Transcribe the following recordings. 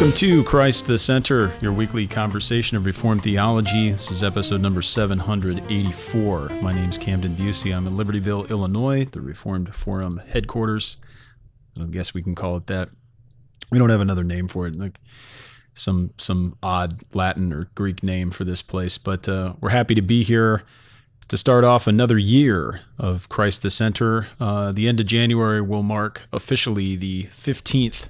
Welcome to Christ the Center, your weekly conversation of Reformed theology. This is episode number 784. My name's Camden Bucey. I'm in Libertyville, Illinois, the Reformed Forum headquarters. I guess we can call it that. We don't have another name for it, like some odd Latin or Greek name for this place, but we're happy to be here to start off another year of Christ the Center. The end of January will mark officially the 15th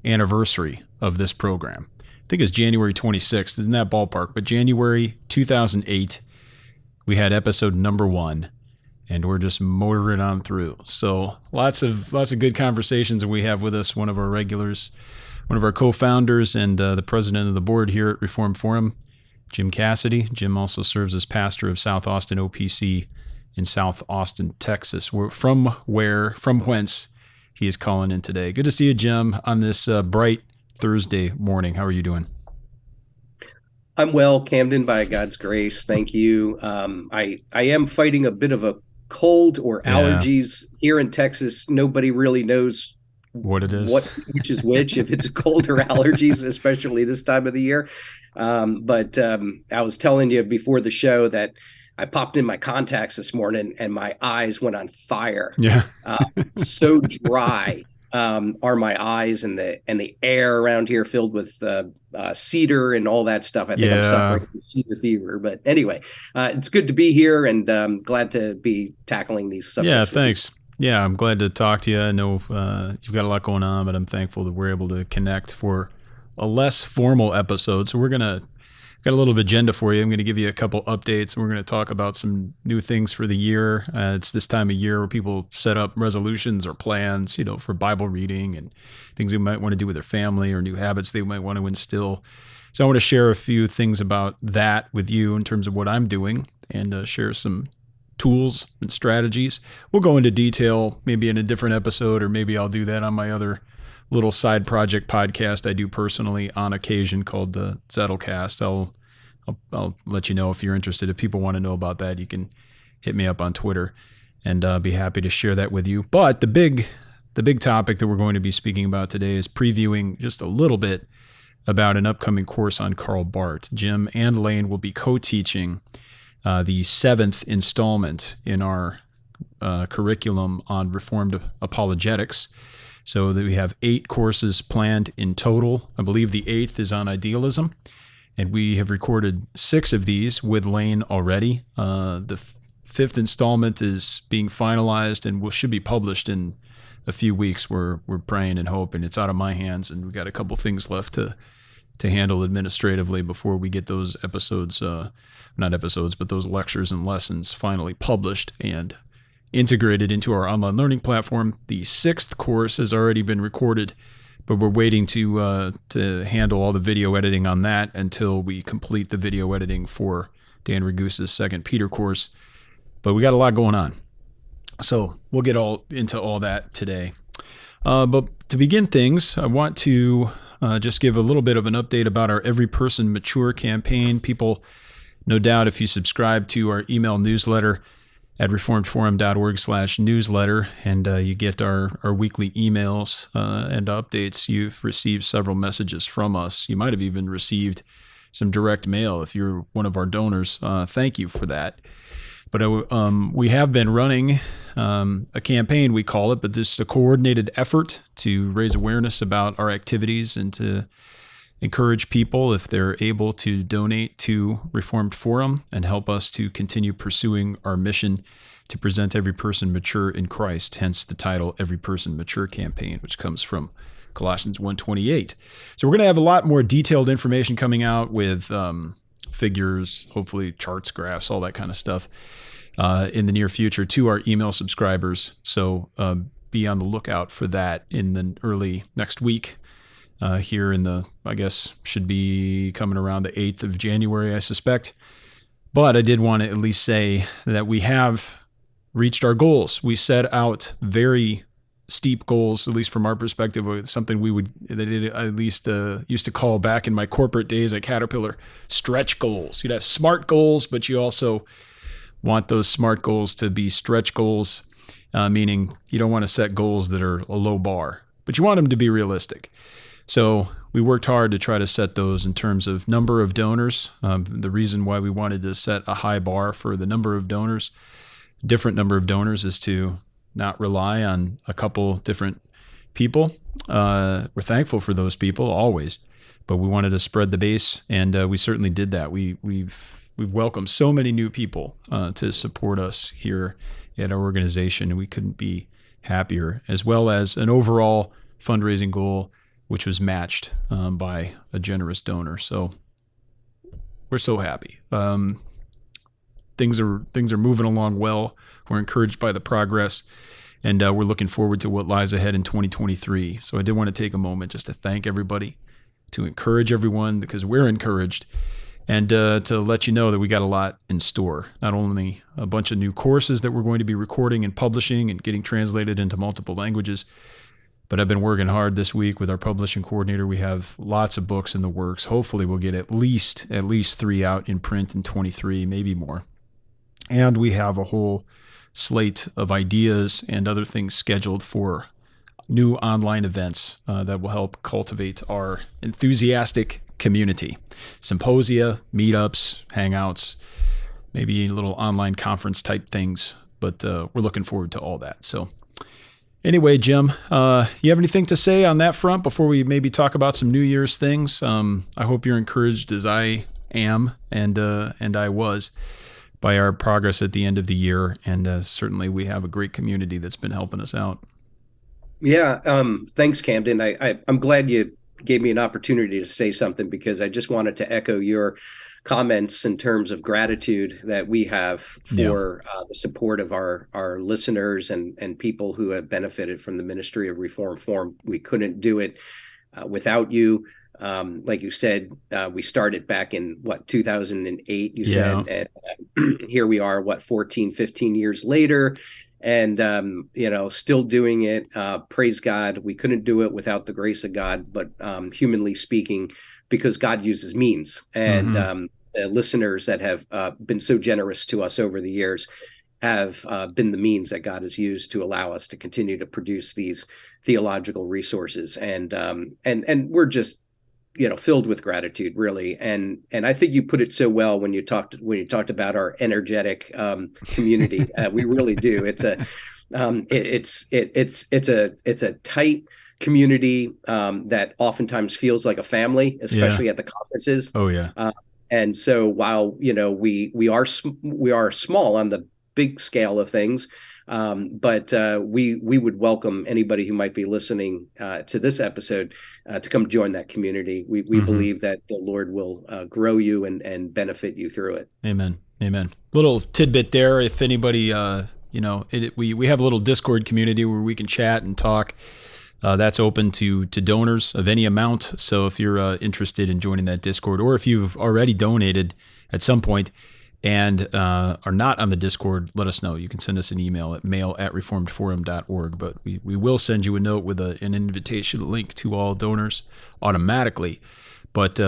anniversary of this program. I think it's January 26th, in that ballpark, but January 2008, we had episode number 1, and we're just motoring on through. So lots of good conversations, and we have with us one of our regulars, one of our co-founders, and the president of the board here at Reformed Forum, Jim Cassidy. Jim also serves as pastor of South Austin OPC in South Austin, Texas, from whence he is calling in today. Good to see you, Jim, on this bright Thursday morning. How are you doing? I'm well, Camden, by God's grace. Thank you. I am fighting a bit of a cold or allergies here in Texas. Nobody really knows what it is, which is which, if it's a cold or allergies, especially this time of the year. But I was telling you before the show that I popped in my contacts this morning and my eyes went on fire. Yeah. So dry are my eyes, and the air around here filled with cedar and all that stuff. I think I'm suffering from cedar fever. But anyway, it's good to be here, and glad to be tackling these subjects. Yeah, thanks. Yeah, I'm glad to talk to you. I know you've got a lot going on, but I'm thankful that we're able to connect for a less formal episode. So we're got a little agenda for you. I'm going to give you a couple updates, and we're going to talk about some new things for the year. It's this time of year where people set up resolutions or plans, for Bible reading and things they might want to do with their family or new habits they might want to instill. So I want to share a few things about that with you in terms of what I'm doing, and share some tools and strategies. We'll go into detail maybe in a different episode, or maybe I'll do that on my other little side project podcast I do personally on occasion called the Zettlecast. I'll let you know if you're interested. If people want to know about that, you can hit me up on Twitter, and be happy to share that with you. But the big topic that we're going to be speaking about today is previewing just a little bit about an upcoming course on Karl Barth. Jim and Lane will be co-teaching the 7th installment in our curriculum on Reformed apologetics. So that we have 8 courses planned in total. I believe the 8th is on idealism, and we have recorded 6 of these with Lane already. The 5th installment is being finalized and should be published in a few weeks. We're praying and hoping. It's out of my hands, and we've got a couple things left to handle administratively before we get those episodes, not episodes, but those lectures and lessons finally published and integrated into our online learning platform. The 6th course has already been recorded, but we're waiting to handle all the video editing on that until we complete the video editing for Dan Ragusa's 2nd Peter course. But we got a lot going on, so we'll get all into all that today. But to begin things, I want to just give a little bit of an update about our Every Person Mature campaign. People, no doubt, if you subscribe to our email newsletter at reformedforum.org/newsletter, and you get our weekly emails and updates, you've received several messages from us. You might have even received some direct mail if you're one of our donors. Thank you for that. But we have been running a campaign, we call it, but this is a coordinated effort to raise awareness about our activities and to encourage people, if they're able, to donate to Reformed Forum and help us to continue pursuing our mission to present every person mature in Christ, hence the title Every Person Mature Campaign, which comes from Colossians 1:28. So we're going to have a lot more detailed information coming out with figures, hopefully charts, graphs, all that kind of stuff in the near future to our email subscribers. So be on the lookout for that in the early next week. Here in I guess should be coming around the 8th of January, I suspect. But I did want to at least say that we have reached our goals. We set out very steep goals, at least from our perspective, something that I at least used to call back in my corporate days at Caterpillar, stretch goals. You'd have SMART goals, but you also want those SMART goals to be stretch goals, meaning you don't want to set goals that are a low bar, but you want them to be realistic. So we worked hard to try to set those in terms of number of donors. The reason why we wanted to set a high bar for the number of donors, different number of donors, is to not rely on a couple different people. We're thankful for those people always, but we wanted to spread the base, and we certainly did that. We've welcomed so many new people to support us here at our organization, and we couldn't be happier, as well as an overall fundraising goal, which was matched by a generous donor. So we're so happy. Things are moving along well. We're encouraged by the progress, and we're looking forward to what lies ahead in 2023. So I did want to take a moment just to thank everybody, to encourage everyone, because we're encouraged, and to let you know that we got a lot in store. Not only a bunch of new courses that we're going to be recording and publishing and getting translated into multiple languages, but I've been working hard this week with our publishing coordinator. We have lots of books in the works. Hopefully we'll get at least 3 out in print in 23, maybe more. And we have a whole slate of ideas and other things scheduled for new online events that will help cultivate our enthusiastic community. Symposia, meetups, hangouts, maybe little online conference type things, but we're looking forward to all that. So anyway, Jim, you have anything to say on that front before we maybe talk about some New Year's things? I hope you're encouraged as I am, and I was, by our progress at the end of the year. And certainly we have a great community that's been helping us out. Yeah. Thanks, Camden. I'm glad you gave me an opportunity to say something, because I just wanted to echo your comments in terms of gratitude that we have for the support of our listeners and people who have benefited from the ministry of Reform Forum. We couldn't do it without you. Like you said, we started back in 2008, you said, and here we are, 14, 15 years later, and still doing it. Praise God. We couldn't do it without the grace of God, but humanly speaking, because God uses means, and the listeners that have been so generous to us over the years have been the means that God has used to allow us to continue to produce these theological resources, and we're just filled with gratitude, really. And I think you put it so well when you talked about our energetic community. We really do. It's a tight community that oftentimes feels like a family, especially at the conferences. Oh yeah. And so while we are small on the big scale of things, but we would welcome anybody who might be listening to this episode to come join that community. We believe that the Lord will grow you and benefit you through it. Amen. Little tidbit there. If anybody, we have a little Discord community where we can chat and talk. That's open to donors of any amount. So if you're interested in joining that Discord, or if you've already donated at some point and are not on the Discord, let us know. You can send us an email at mail@reformedforum.org, but we will send you a note with an invitation link to all donors automatically. But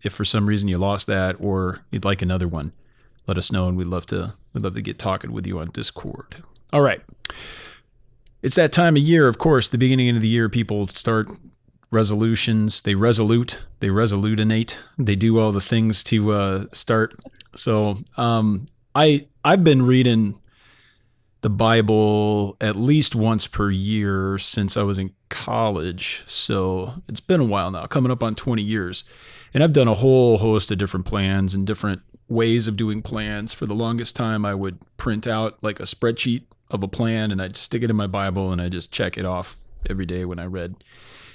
if for some reason you lost that, or you'd like another one, let us know, and we'd love to get talking with you on Discord. All right. It's that time of year, of course, the beginning of the year, people start resolutions. They resolutinate. They do all the things to start. So I've been reading the Bible at least once per year since I was in college. So it's been a while now, coming up on 20 years. And I've done a whole host of different plans and different ways of doing plans. For the longest time, I would print out like a spreadsheet of a plan, and I'd stick it in my Bible, and I just check it off every day when I read.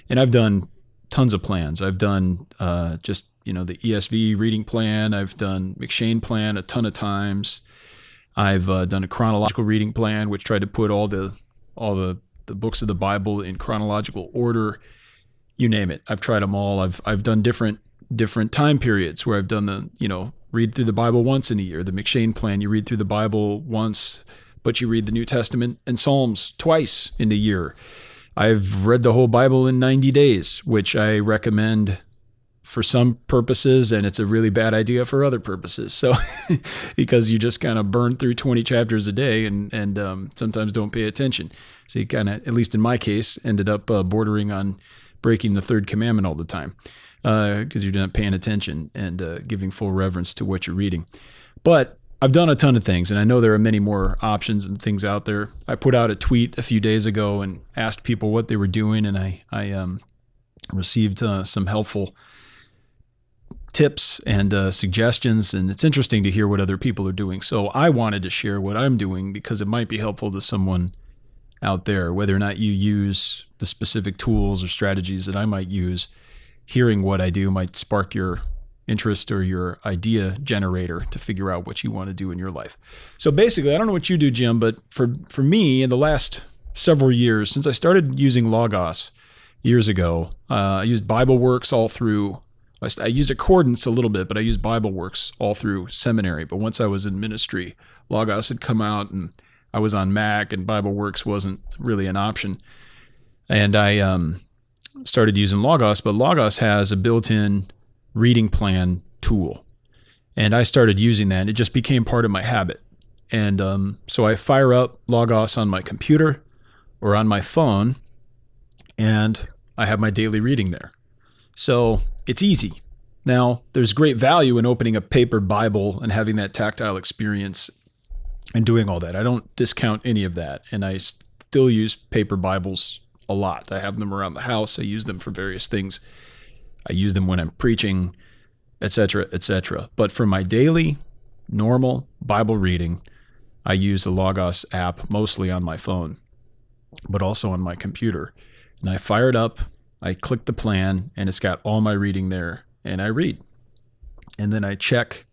And I've done tons of plans. I've done the ESV reading plan. I've done McShane plan a ton of times. I've done a chronological reading plan, which tried to put all the books of the Bible in chronological order. You name it. I've tried them all. I've done different time periods where I've done read through the Bible once in a year. The McShane plan, you read through the Bible once, but you read the New Testament and Psalms twice in a year. I've read the whole Bible in 90 days, which I recommend for some purposes, and it's a really bad idea for other purposes. So, because you just kind of burn through 20 chapters a day and sometimes don't pay attention. So you kind of, at least in my case, ended up bordering on breaking the third commandment all the time because you're not paying attention and giving full reverence to what you're reading. But I've done a ton of things, and I know there are many more options and things out there. I put out a tweet a few days ago and asked people what they were doing, and I received some helpful tips and suggestions, and it's interesting to hear what other people are doing. So I wanted to share what I'm doing because it might be helpful to someone out there, whether or not you use the specific tools or strategies that I might use. Hearing what I do might spark your interest or your idea generator to figure out what you want to do in your life. So basically, I don't know what you do, Jim, but for me, in the last several years, since I started using Logos years ago, I used BibleWorks all through. I used Accordance a little bit, but I used BibleWorks all through seminary. But once I was in ministry, Logos had come out, and I was on Mac, and BibleWorks wasn't really an option. And I started using Logos, but Logos has a built-in reading plan tool. And I started using that, and it just became part of my habit. And so I fire up Logos on my computer or on my phone, and I have my daily reading there. So it's easy. Now, there's great value in opening a paper Bible and having that tactile experience and doing all that. I don't discount any of that, and I still use paper Bibles a lot. I have them around the house. I use them for various things. I use them when I'm preaching, etc., etc. But for my daily, normal Bible reading, I use the Logos app mostly on my phone, but also on my computer. And I fire it up, I click the plan, and it's got all my reading there, and I read. And then I check,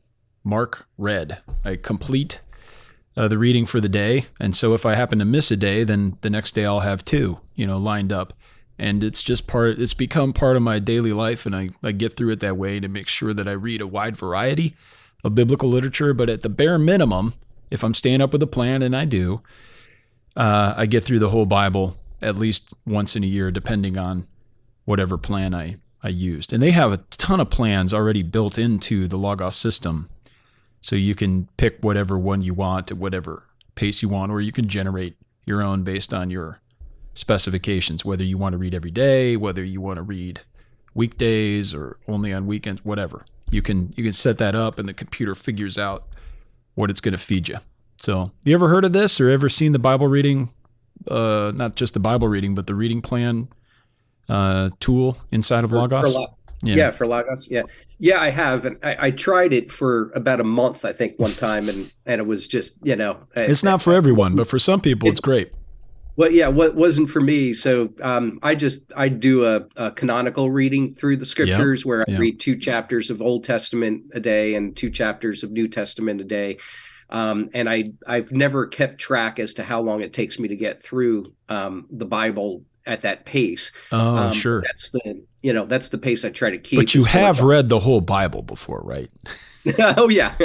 mark, read. I complete the reading for the day. And so if I happen to miss a day, then the next day I'll have two, lined up. And it's become part of my daily life, and I get through it that way to make sure that I read a wide variety of biblical literature. But at the bare minimum, if I'm staying up with a plan, and I do, I get through the whole Bible at least once in a year, depending on whatever plan I used. And they have a ton of plans already built into the Logos system. So you can pick whatever one you want at whatever pace you want, or you can generate your own based on your specifications, whether you want to read every day, whether you want to read weekdays or only on weekends, whatever. You can set that up, and the computer figures out what it's going to feed you. So you ever heard of this or ever seen the Bible reading, not just the Bible reading, but the reading plan tool inside of Logos? For Logos. Yeah, I have. And I tried it for about a month, I think, one time. And it was just, it's not for everyone, but for some people, it's great. Well, yeah, what wasn't for me. So I do a canonical reading through the scriptures where I read 2 chapters of Old Testament a day and 2 chapters of New Testament a day. And I've never kept track as to how long it takes me to get through the Bible at that pace. Oh, sure. That's the pace I try to keep. But you have read the whole Bible before, right? Oh, yeah.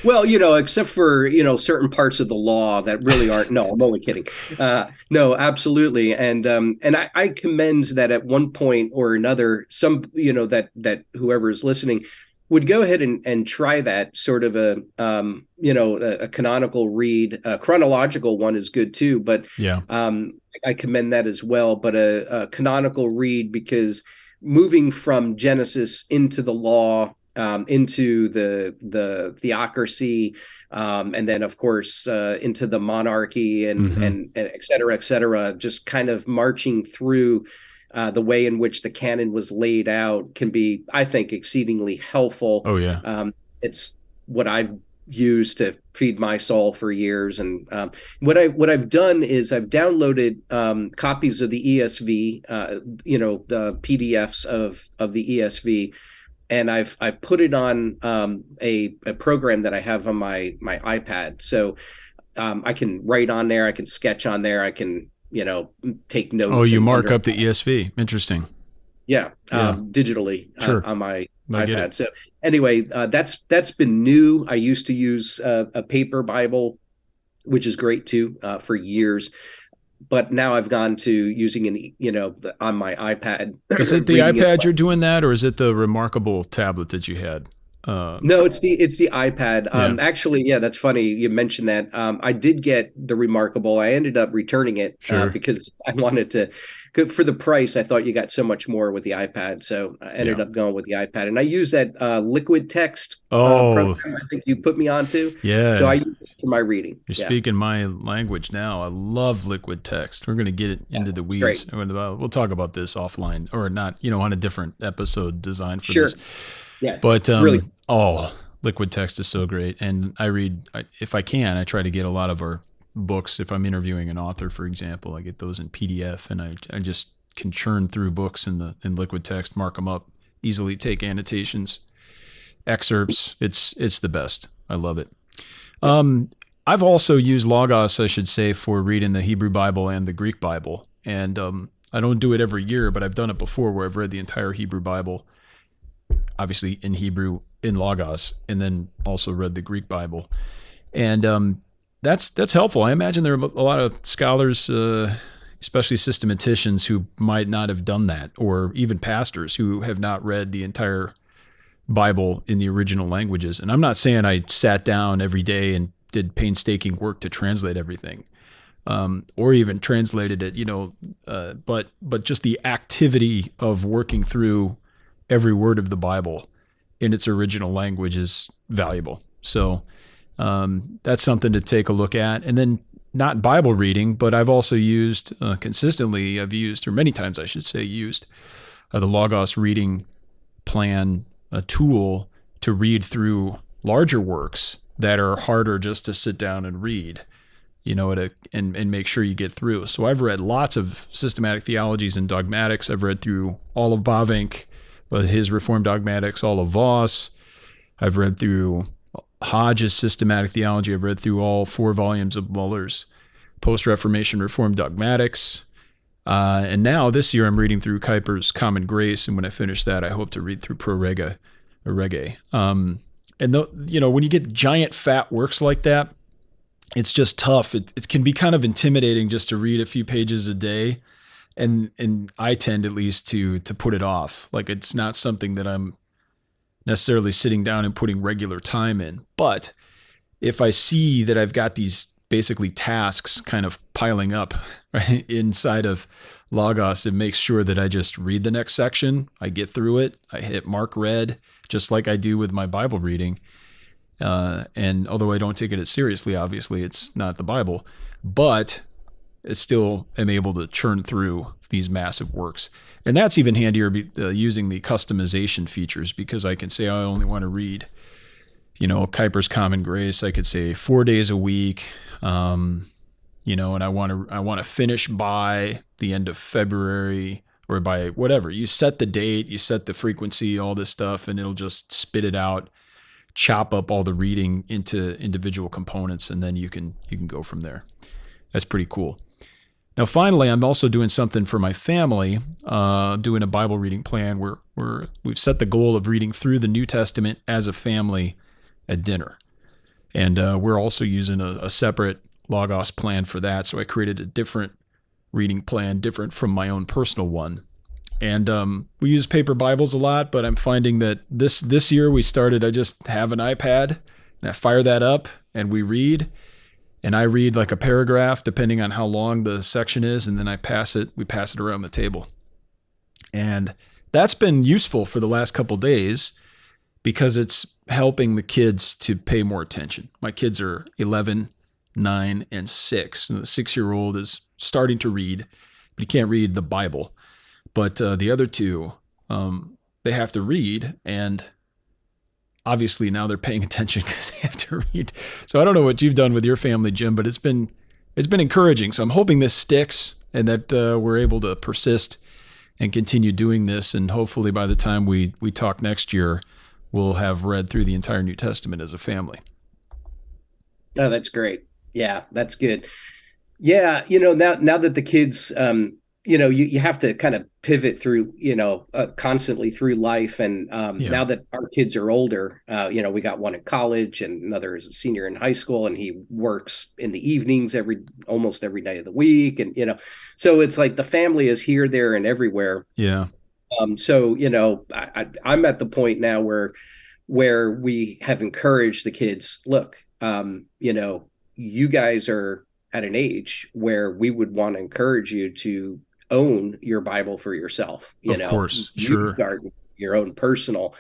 Well, except for, certain parts of the law that really aren't. No, I'm only kidding. No, absolutely. And I commend that at one point or another, some, that whoever is listening would go ahead and try that sort of a canonical read. A chronological one is good too, but I commend that as well. But a canonical read, because moving from Genesis into the law, into the theocracy, and then of course into the monarchy and et cetera, just kind of marching through the way in which the canon was laid out can be, I think, exceedingly helpful. Oh yeah. It's what I've used to feed my soul for years. And what I've done is I've downloaded copies of the ESV, the PDFs of the ESV, and I've put it on a program that I have on my iPad. So I can write on there, I can sketch on there, I can take notes. Oh, you mark up the ESV. Interesting. Yeah. Digitally on my iPad. It. So anyway, that's been new. I used to use a paper Bible, which is great too, for years. But now I've gone to using on my iPad. Is it the iPad you're doing that, or is it the remarkable tablet that you had? No, it's the iPad. Yeah, Actually, yeah, that's funny. You mentioned that. I did get the Remarkable. I ended up returning it sure. because I wanted to. For the price, I thought you got so much more with the iPad, so I ended Yeah. up going with the iPad. And I use that liquid text Oh, program I think you put me onto. So I yeah. use it for my reading. You're Yeah, speaking my language now. I love liquid text. We're going to get it yeah, into the it's weeds. great. We'll talk about this offline or not, on a different episode designed for this. Sure. Yeah, But it's really liquid text is so great. And I read, if I can, I try to get a lot of our books. If I'm interviewing an author, for example, I get those in PDF, and I just can churn through books in liquid text, mark them up, easily take annotations, excerpts. It's the best. I love it. yeah. I've also used Logos, I should say, for reading the Hebrew Bible and the Greek Bible. And I don't do it every year, but I've done it before where I've read the entire Hebrew Bible, obviously in Hebrew, in Logos, and then also read the Greek Bible. And that's helpful. I imagine there are a lot of scholars, especially systematicians, who might not have done that, or even pastors who have not read the entire Bible in the original languages. And I'm not saying I sat down every day and did painstaking work to translate everything, or even translated it, but just the activity of working through every word of the Bible in its original language is valuable. So that's something to take a look at. And then not Bible reading, but I've also used consistently, or many times I should say, used the Logos reading plan, a tool to read through larger works that are harder just to sit down and read, and make sure you get through. So I've read lots of systematic theologies and dogmatics. I've read through all of Bavinck, his Reformed dogmatics, all of Voss. I've read through Hodge's systematic theology. I've read through all 4 volumes of Muller's post-Reformation Reformed dogmatics. And now this year I'm reading through Kuyper's Common Grace, and when I finish that, I hope to read through Pro Rege. And when you get giant fat works like that, it's just tough. It can be kind of intimidating just to read a few pages a day, and I tend at least to put it off. Like, it's not something that I'm necessarily sitting down and putting regular time in. But if I see that I've got these basically tasks kind of piling up right inside of Logos, it makes sure that I just read the next section. I get through it. I hit mark read, just like I do with my Bible reading. And although I don't take it as seriously, obviously it's not the Bible, but I still am able to churn through these massive works. And that's even handier using the customization features, because I can say I only want to read, Kuyper's Common Grace. I could say 4 days a week, and I want to finish by the end of February, or by whatever. You set the date, you set the frequency, all this stuff, and it'll just spit it out, chop up all the reading into individual components, and then you can go from there. That's pretty cool. Now, finally, I'm also doing something for my family, doing a Bible reading plan where we've set the goal of reading through the New Testament as a family at dinner. And we're also using a separate Logos plan for that. So I created a different reading plan, different from my own personal one. And we use paper Bibles a lot, but I'm finding that this year I just have an iPad, and I fire that up, and we read. And I read like a paragraph, depending on how long the section is, and then we pass it around the table. And that's been useful for the last couple days, because it's helping the kids to pay more attention. My kids are 11, 9, and 6. And the 6-year-old is starting to read, but he can't read the Bible. But the other two, they have to read, and obviously now they're paying attention because they have to read. So I don't know what you've done with your family, Jim, but it's been encouraging. So I'm hoping this sticks, and that we're able to persist and continue doing this. And hopefully by the time we talk next year, we'll have read through the entire New Testament as a family. Oh, that's great. Yeah, that's good. Yeah, now that the kids, you have to kind of pivot through, constantly through life. And now that our kids are older, we got one in college and another is a senior in high school, and he works in the evenings almost every day of the week. And, so it's like the family is here, there, and everywhere. Yeah. So, I'm at the point now where where we have encouraged the kids, look, you guys are at an age where we would want to encourage you to own your Bible for yourself. Of course, You sure. start your own personal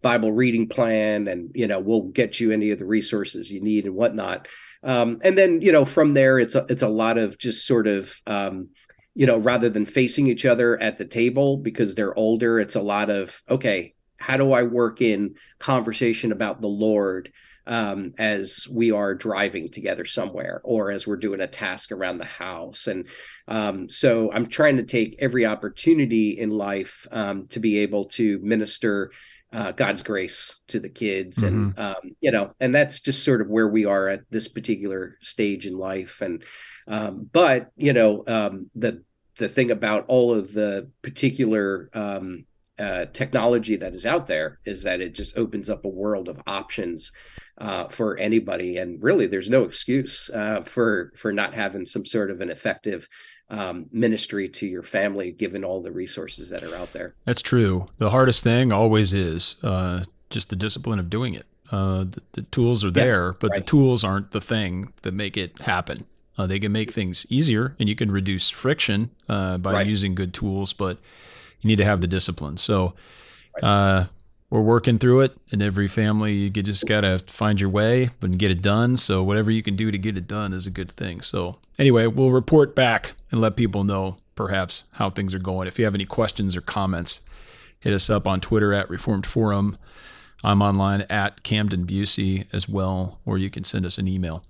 Bible reading plan, and we'll get you any of the resources you need and whatnot. And then from there, it's a lot of just sort of rather than facing each other at the table because they're older, it's a lot of, okay, how do I work in conversation about the Lord as we are driving together somewhere, or as we're doing a task around the house? And so I'm trying to take every opportunity in life to be able to minister God's grace to the kids. Mm-hmm. And and that's just sort of where we are at this particular stage in life. And but the thing about all of the particular technology that is out there is that it just opens up a world of options for anybody, and really there's no excuse for not having some sort of an effective ministry to your family, given all the resources that are out there. That's true. The hardest thing always is just the discipline of doing it. The tools are there, but the tools aren't the thing that make it happen. They can make things easier, and you can reduce friction by using good tools, but you need to have the discipline. So we're working through it. In every family, you just got to find your way and get it done. So whatever you can do to get it done is a good thing. So anyway, we'll report back and let people know perhaps how things are going. If you have any questions or comments, hit us up on Twitter at Reformed Forum. I'm online at Camden Bucey as well, or you can send us an email.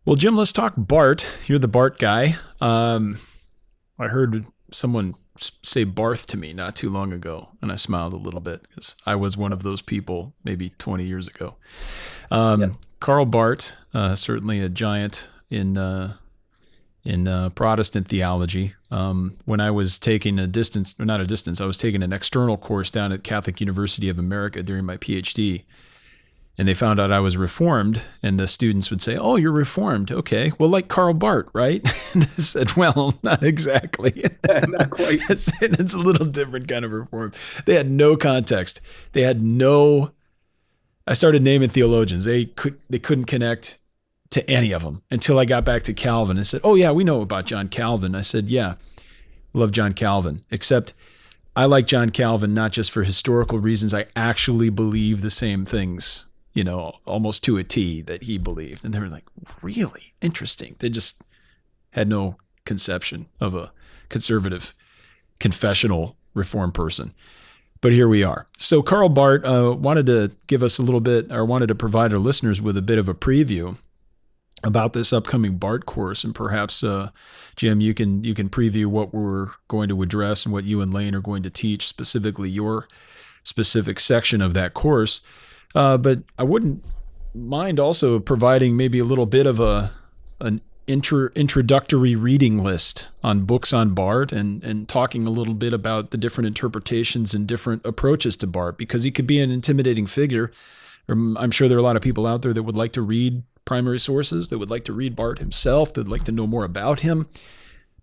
Well, Jim, let's talk Barth. You're the Barth guy. I heard someone say Barth to me not too long ago, and I smiled a little bit because I was one of those people maybe 20 years ago. Karl Barth, certainly a giant in Protestant theology. When I was taking I was taking an external course down at Catholic University of America during my PhD, and they found out I was Reformed, and the students would say, "Oh, you're Reformed. Okay. Well, like Karl Barth, right?" And I said, "Well, not exactly." Not quite. It's a little different kind of Reformed. They had no context. I started naming theologians. They couldn't connect to any of them until I got back to Calvin and said, "Oh yeah, we know about John Calvin." I said, "Yeah, love John Calvin, except I like John Calvin not just for historical reasons. I actually believe the same things, almost to a T that he believed." And they were like, "Really? Interesting." They just had no conception of a conservative, confessional Reformed person. But here we are. So Karl Barth wanted to give us wanted to provide our listeners with a bit of a preview about this upcoming Barth course, and perhaps Jim, you can preview what we're going to address and what you and Lane are going to teach, specifically your specific section of that course. But I wouldn't mind also providing maybe a little bit of an introductory reading list on books on Barth, and talking a little bit about the different interpretations and different approaches to Barth, because he could be an intimidating figure. I'm sure there are a lot of people out there that would like to read primary sources, that would like to read Barth himself, that would like to know more about him,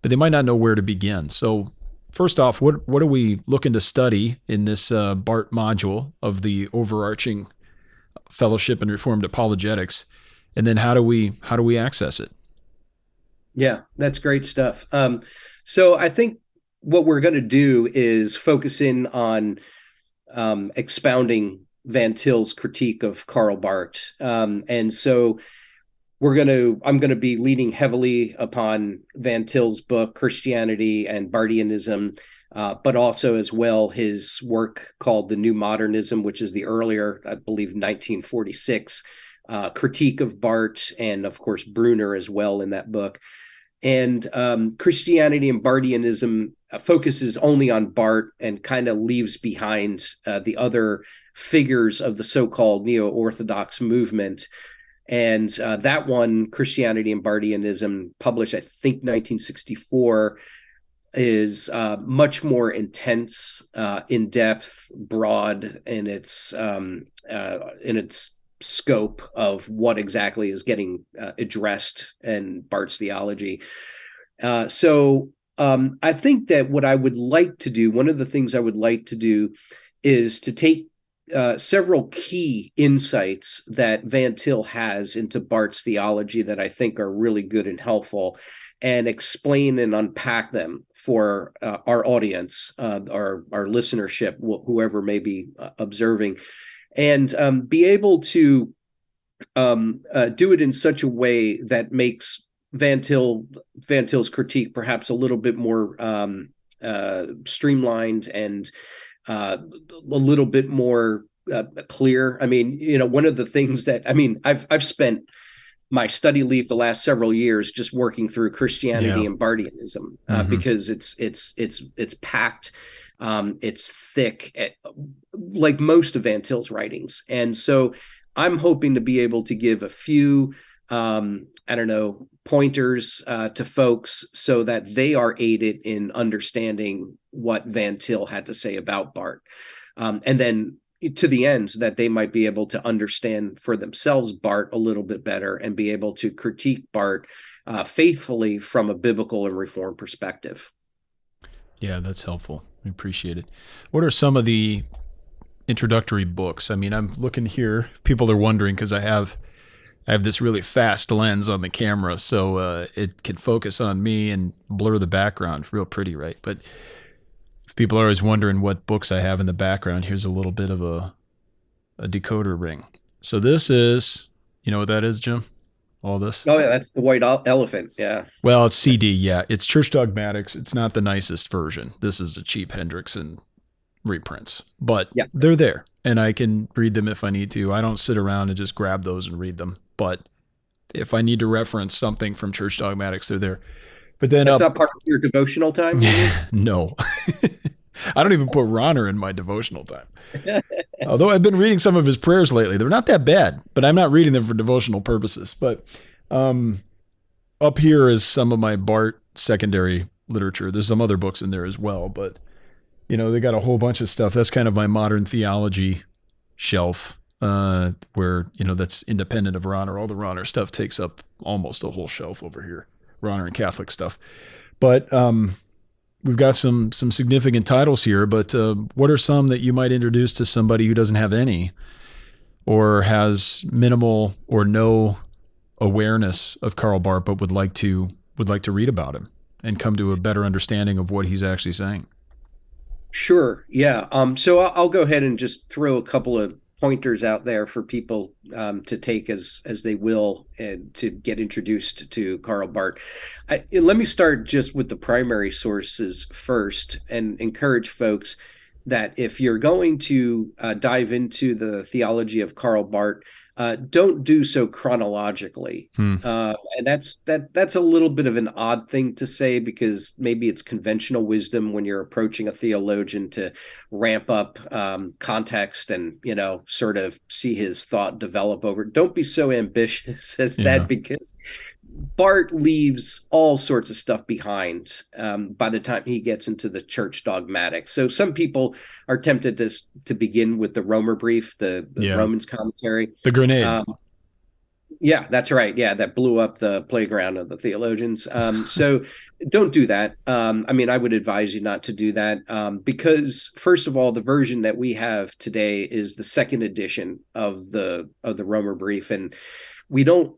but they might not know where to begin. So first off, what are we looking to study in this Barth module of the overarching Fellowship in Reformed Apologetics, and then how do we access it? Yeah, that's great stuff. So I think what we're going to do is focus in on expounding Van Til's critique of Karl Barth. And so I'm going to be leaning heavily upon Van Til's book, Christianity and Barthianism, but also as well his work called The New Modernism, which is the earlier, I believe, 1946 critique of Barth, and of course Bruner as well in that book. And Christianity and Barthianism focuses only on Barth and kind of leaves behind the other figures of the so-called neo-Orthodox movement. And that one, Christianity and Barthianism, published, I think, 1964, is much more intense, in-depth, broad in its scope of what exactly is getting addressed in Barth's theology. So I think that what I would like to do, one of the things I would like to do, is to take several key insights that Van Til has into Barth's theology that I think are really good and helpful, and explain and unpack them for our audience, our listenership, whoever may be observing, and be able to do it in such a way that makes Van Til's critique perhaps a little bit more streamlined and a little bit more clear. I mean, one of the things that I've spent my study leave the last several years just working through Christianity and Barthianism because it's packed, it's thick, like most of Van Til's writings, and so I'm hoping to be able to give a few pointers to folks so that they are aided in understanding what Van Til had to say about Barth, and then to the end that they might be able to understand for themselves Barth a little bit better and be able to critique Barth faithfully from a biblical and Reformed perspective. Yeah, that's helpful. I appreciate it. What are some of the introductory books? I mean, I'm looking here. People are wondering because I have this really fast lens on the camera, so it can focus on me and blur the background real pretty, right? But if people are always wondering what books I have in the background, here's a little bit of a decoder ring. So this is, you know what that is, Jim? All this? Oh, yeah, that's the white elephant, yeah. Well, it's CD, yeah. It's Church Dogmatics. It's not the nicest version. This is a cheap Hendrickson reprints, but they're there, and I can read them if I need to. I don't sit around and just grab those and read them, but if I need to reference something from Church Dogmatics, they're there. But then that's not part of your devotional time? No. I don't even put Ronner in my devotional time. Although I've been reading some of his prayers lately. They're not that bad, but I'm not reading them for devotional purposes. But up here is some of my Barth secondary literature. There's some other books in there as well, but they got a whole bunch of stuff. That's kind of my modern theology shelf, where, that's independent of Ronner. All the Ronner stuff takes up almost a whole shelf over here. Ronner and Catholic stuff. But we've got some significant titles here, but what are some that you might introduce to somebody who doesn't have any or has minimal or no awareness of Karl Barth but would like to read about him and come to a better understanding of what he's actually saying? Sure. Yeah. So I'll go ahead and just throw a couple of pointers out there for people to take as they will and to get introduced to Karl Barth. Let me start just with the primary sources first and encourage folks that if you're going to dive into the theology of Karl Barth, don't do so chronologically. And that's a little bit of an odd thing to say because maybe it's conventional wisdom when you're approaching a theologian to ramp up context and, sort of see his thought develop over. Don't be so ambitious as that because Barth leaves all sorts of stuff behind by the time he gets into the church dogmatics. So some people are tempted to begin with the Romer brief, the Romans commentary. The grenade. Yeah, that's right. Yeah, that blew up the playground of the theologians. So don't do that. I would advise you not to do that because, first of all, the version that we have today is the second edition of the Romer brief, and we don't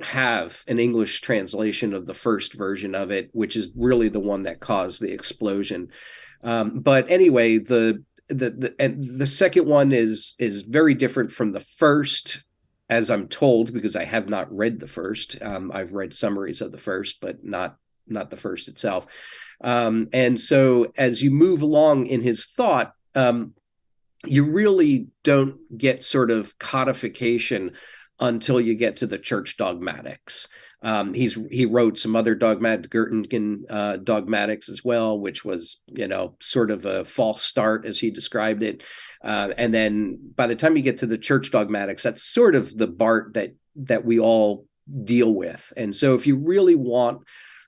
have an English translation of the first version of it, which is really the one that caused the explosion. But anyway, the second one is very different from the first, as I'm told, because I have not read the first. I've read summaries of the first, but not the first itself. And so as you move along in his thought, you really don't get sort of codification until you get to the church dogmatics. He wrote some other Göttingen dogmatics as well, which was, sort of a false start as he described it. And then by the time you get to the church dogmatics, that's sort of the Barth that we all deal with. And so if you really want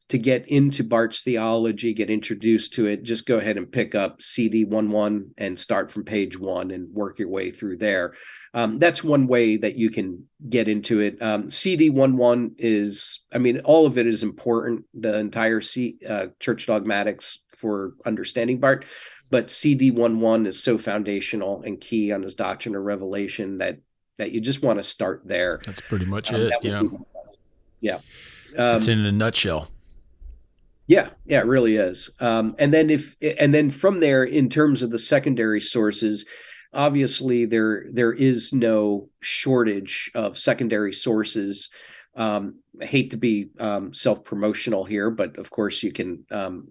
to get into Barth's theology, get introduced to it, just go ahead and pick up CD 11 and start from page 1 and work your way through there. That's one way that you can get into it. CD 11 is, all of it is important, the entire church dogmatics for understanding Barth. But CD11 is so foundational and key on his doctrine of revelation that you just want to start there. That's pretty much it. Yeah. Yeah. It's in a nutshell. Yeah, it really is. And then from there, in terms of the secondary sources, obviously there is no shortage of secondary sources. I hate to be self-promotional here, but of course you can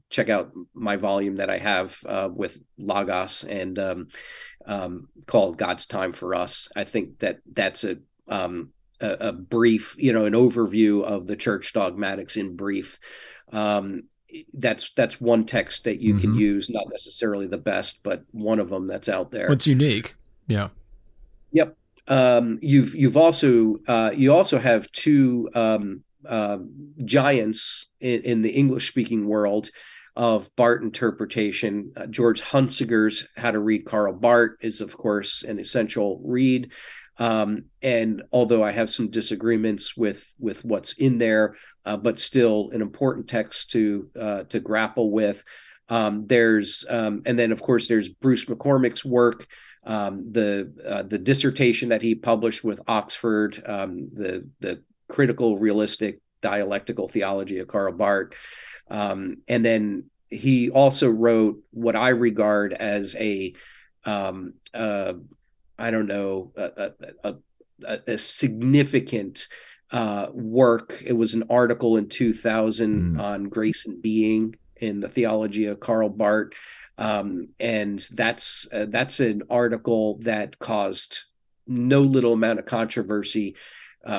check out my volume that I have with Logos and called God's Time for Us. I think that's a brief, an overview of the church dogmatics in brief. That's one text that you can use, not necessarily the best, but one of them that's out there. What's unique? Yeah. Yep. You also have two giants in the English speaking world of Barth interpretation. George Hunsiger's How to Read Karl Barth is, of course, an essential read. And although I have some disagreements with what's in there, but still an important text to grapple with. And then of course there's Bruce McCormick's work, the dissertation that he published with Oxford, the critical realistic dialectical theology of Karl Barth. And then he also wrote what I regard as a significant work. It was an article in 2000 on grace and being in the theology of Karl Barth. And that's an article that caused no little amount of controversy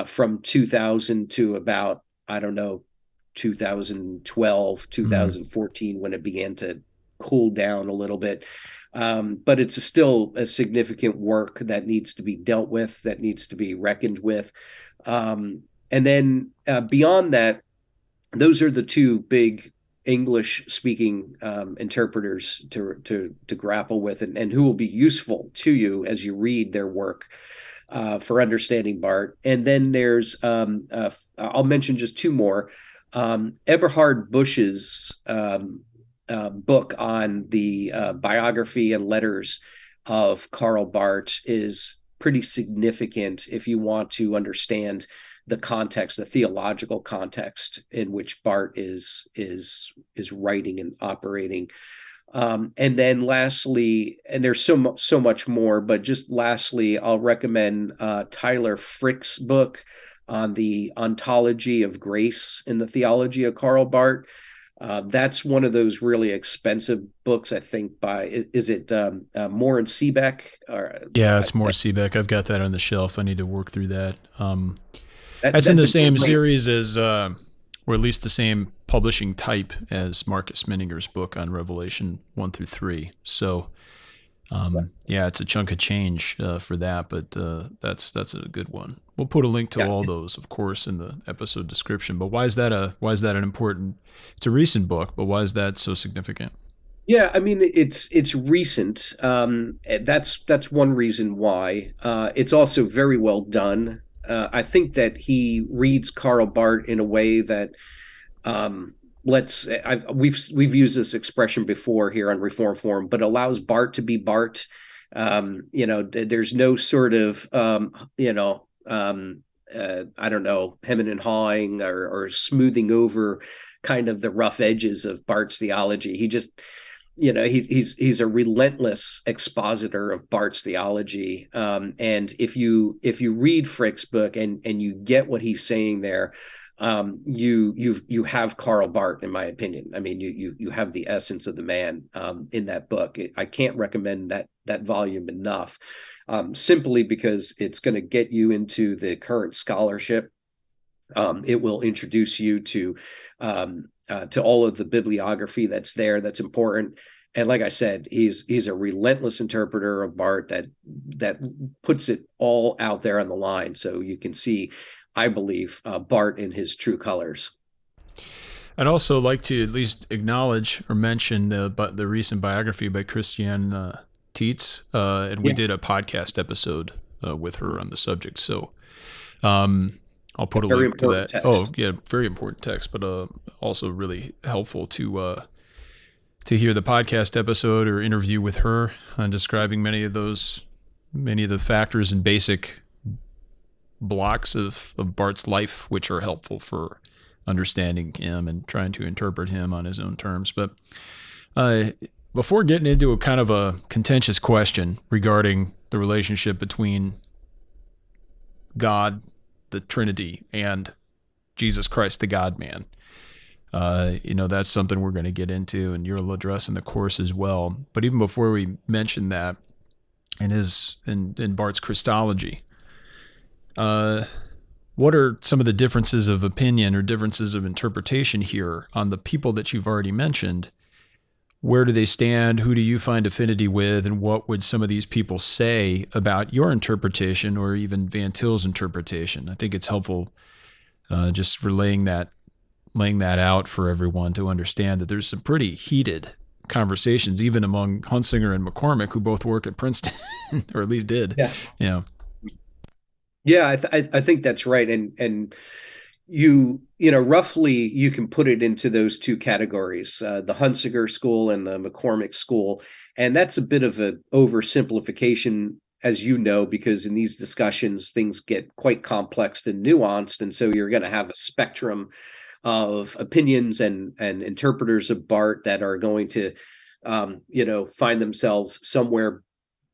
from 2000 to about, 2012, 2014, when it began to cool down a little bit. But it's still a significant work that needs to be dealt with, that needs to be reckoned with. And then beyond that, those are the two big English-speaking interpreters to grapple with, and who will be useful to you as you read their work for understanding Barth. And then there's, I'll mention just two more. Eberhard Busch's book on the biography and letters of Karl Barth is pretty significant if you want to understand the context, the theological context in which Barth is writing and operating. And then lastly, and there's so much more, but just lastly, I'll recommend Tyler Frick's book on the ontology of grace in the theology of Karl Barth. That's one of those really expensive books, I think, by, is it Moore and Seebeck? Yeah, it's Moore Seebeck. I've got that on the shelf. I need to work through that. That's in the same series as, or at least the same publishing type as Marcus Mininger's book on Revelation 1 through 3. So, yeah, it's a chunk of change for that, but that's a good one. We'll put a link to all those, of course, in the episode description. But why is that an important? It's a recent book, but why is that so significant? Yeah, I mean, it's recent. That's one reason why. It's also very well done. I think that he reads Karl Barth in a way that we've used this expression before here on Reform Forum, but allows Barth to be Barth. There's no sort of I don't know, hemming and hawing or smoothing over kind of the rough edges of Barth's theology. He just, he's a relentless expositor of Barth's theology. And if you read Frick's book and you get what he's saying there, you have Karl Barth, in my opinion. I mean, you have the essence of the man in that book. I can't recommend that volume enough, simply because it's going to get you into the current scholarship. It will introduce you to all of the bibliography that's there, that's important. And like I said, he's a relentless interpreter of Barth that puts it all out there on the line, so you can see, I believe, Barth in his true colors. I'd also like to at least acknowledge or mention the recent biography by Christiane Tietz, and we did a podcast episode with her on the subject. So I'll put a link to that. Text. Oh, yeah, very important text, but also really helpful to to hear the podcast episode or interview with her on describing many of the factors and basic blocks of Barth's life, which are helpful for understanding him and trying to interpret him on his own terms. But before getting into a kind of a contentious question regarding the relationship between God, the Trinity, and Jesus Christ, the God-man, that's something we're going to get into, and you'll address in the course as well. But even before we mention that, in Barth's Christology, what are some of the differences of opinion or differences of interpretation here on the people that you've already mentioned? Where do they stand? Who do you find affinity with? And what would some of these people say about your interpretation or even Van Til's interpretation? I think it's helpful just for laying that out for everyone to understand that there's some pretty heated conversations, even among Hunsinger and McCormick, who both work at Princeton, or at least did. Yeah. Yeah, I think that's right. And roughly you can put it into those two categories, the Hunsinger school and the McCormick school. And that's a bit of an oversimplification, as you know, because in these discussions, things get quite complex and nuanced. And so you're going to have a spectrum of opinions and interpreters of Barth that are going to, find themselves somewhere,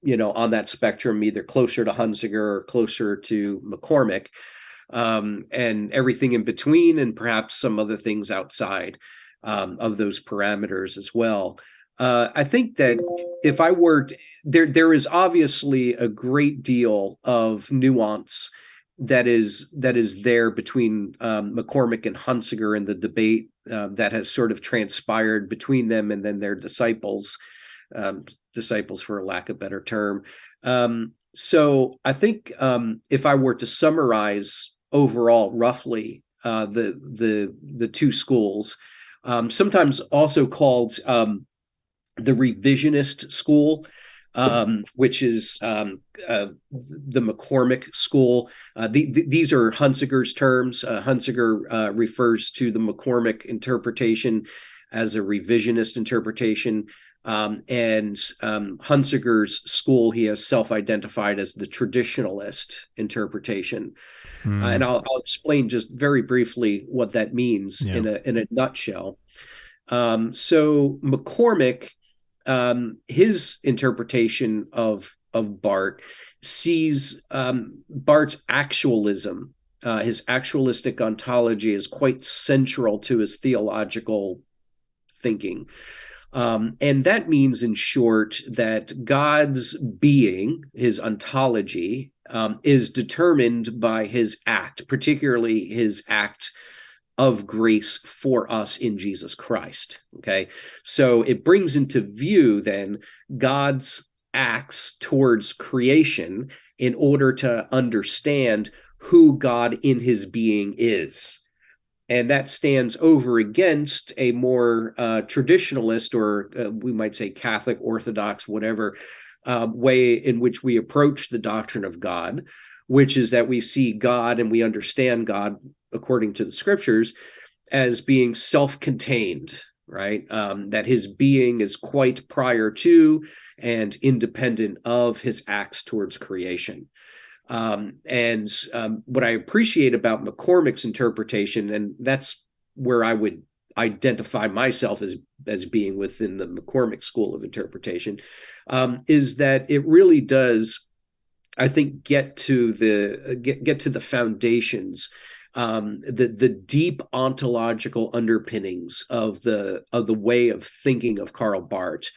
on that spectrum, either closer to Hunsinger or closer to McCormick. And everything in between, and perhaps some other things outside of those parameters as well. I think that if I were there is obviously a great deal of nuance that is there between McCormick and Hunsinger in the debate that has sort of transpired between them and then their disciples for a lack of a better term. So I think if I were to summarize overall roughly the two schools, sometimes also called the revisionist school, which is the McCormick school. These are Hunsinger's terms. Hunsinger refers to the McCormick interpretation as a revisionist interpretation. And Hunsinger's school, he has self-identified as the traditionalist interpretation. And I'll explain just very briefly what that means in a nutshell. So McCormick, his interpretation of Barth sees Barth's actualism, his actualistic ontology, is quite central to his theological thinking. And that means, in short, that God's being, his ontology, is determined by his act, particularly his act of grace for us in Jesus Christ. Okay, so it brings into view then God's acts towards creation in order to understand who God in his being is. And that stands over against a more traditionalist, or we might say Catholic, Orthodox, whatever way in which we approach the doctrine of God, which is that we see God and we understand God, according to the scriptures, as being self-contained, right? That his being is quite prior to and independent of his acts towards creation. And what I appreciate about McCormick's interpretation, and that's where I would identify myself as being within the McCormick school of interpretation, is that it really does, I think, get to the foundations, the deep ontological underpinnings of the way of thinking of Karl Barth.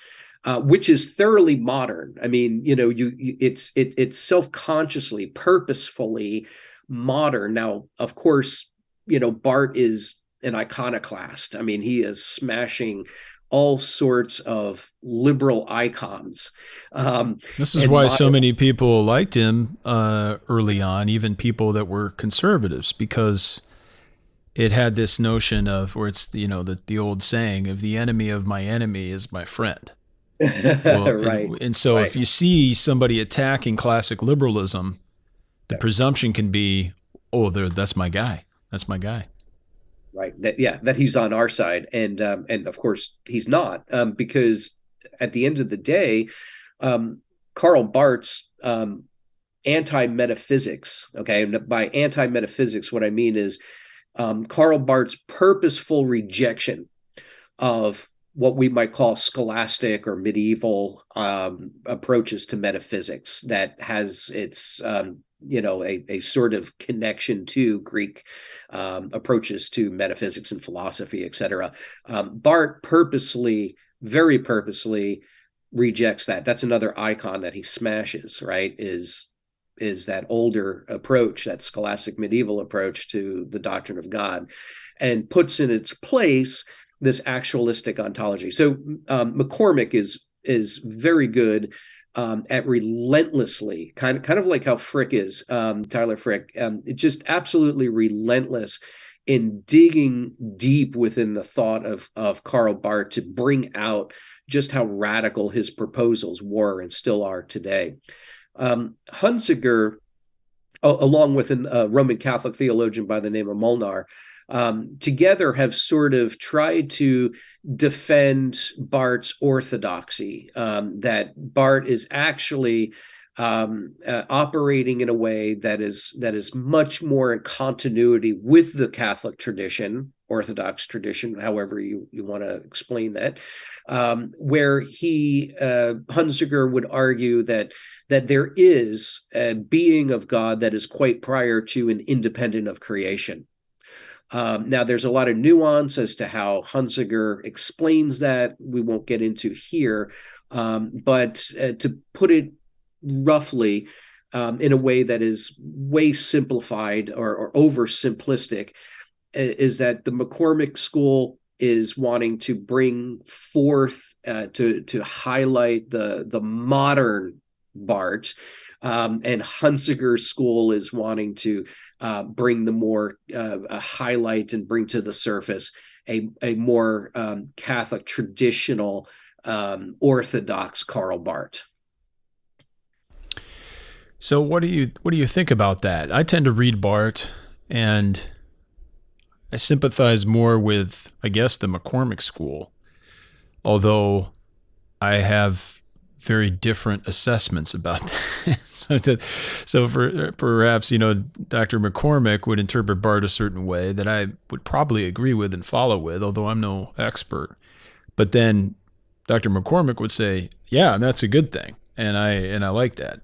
Which is thoroughly modern. I mean, it's self-consciously, purposefully modern. Now, of course, Barth is an iconoclast. I mean, he is smashing all sorts of liberal icons. This is why so many people liked him early on, even people that were conservatives, because it had this notion of, or it's the old saying of, the enemy of my enemy is my friend. Well, right. And so if you see somebody attacking classic liberalism, the presumption can be, oh, that's my guy. That's my guy. Right. That he's on our side, and of course he's not, because at the end of the day, Karl Barth's anti-metaphysics. Okay, and by anti-metaphysics, what I mean is Karl Barth's purposeful rejection of what we might call scholastic or medieval approaches to metaphysics that has its a sort of connection to Greek approaches to metaphysics and philosophy, etc. Barth very purposely rejects that. That's another icon that he smashes, right? Is that older approach, that scholastic medieval approach to the doctrine of God, and puts in its place this actualistic ontology. So McCormick is very good at relentlessly, kind of like how Frick is, Tyler Frick, just absolutely relentless in digging deep within the thought of Karl Barth to bring out just how radical his proposals were and still are today. Hunziker, along with a Roman Catholic theologian by the name of Molnar, together have sort of tried to defend Barth's orthodoxy, that Barth is actually operating in a way that is much more in continuity with the Catholic tradition, Orthodox tradition, however you want to explain that, where Hunziker would argue that there is a being of God that is quite prior to and independent of creation. Now, there's a lot of nuance as to how Hunziker explains that. We won't get into here, but to put it roughly, in a way that is way simplified or oversimplistic, is that the McCormick school is wanting to bring forth to highlight the modern Barth, and Hunziker's school is wanting to bring the more highlight and bring to the surface a more Catholic traditional Orthodox Karl Barth. So what do you think about that? I tend to read Barth, and I sympathize more with, I guess, the McCormick school, although I have very different assessments about that. so perhaps, Dr. McCormick would interpret Barth a certain way that I would probably agree with and follow with, although I'm no expert. But then Dr. McCormick would say, yeah, that's a good thing, and I like that.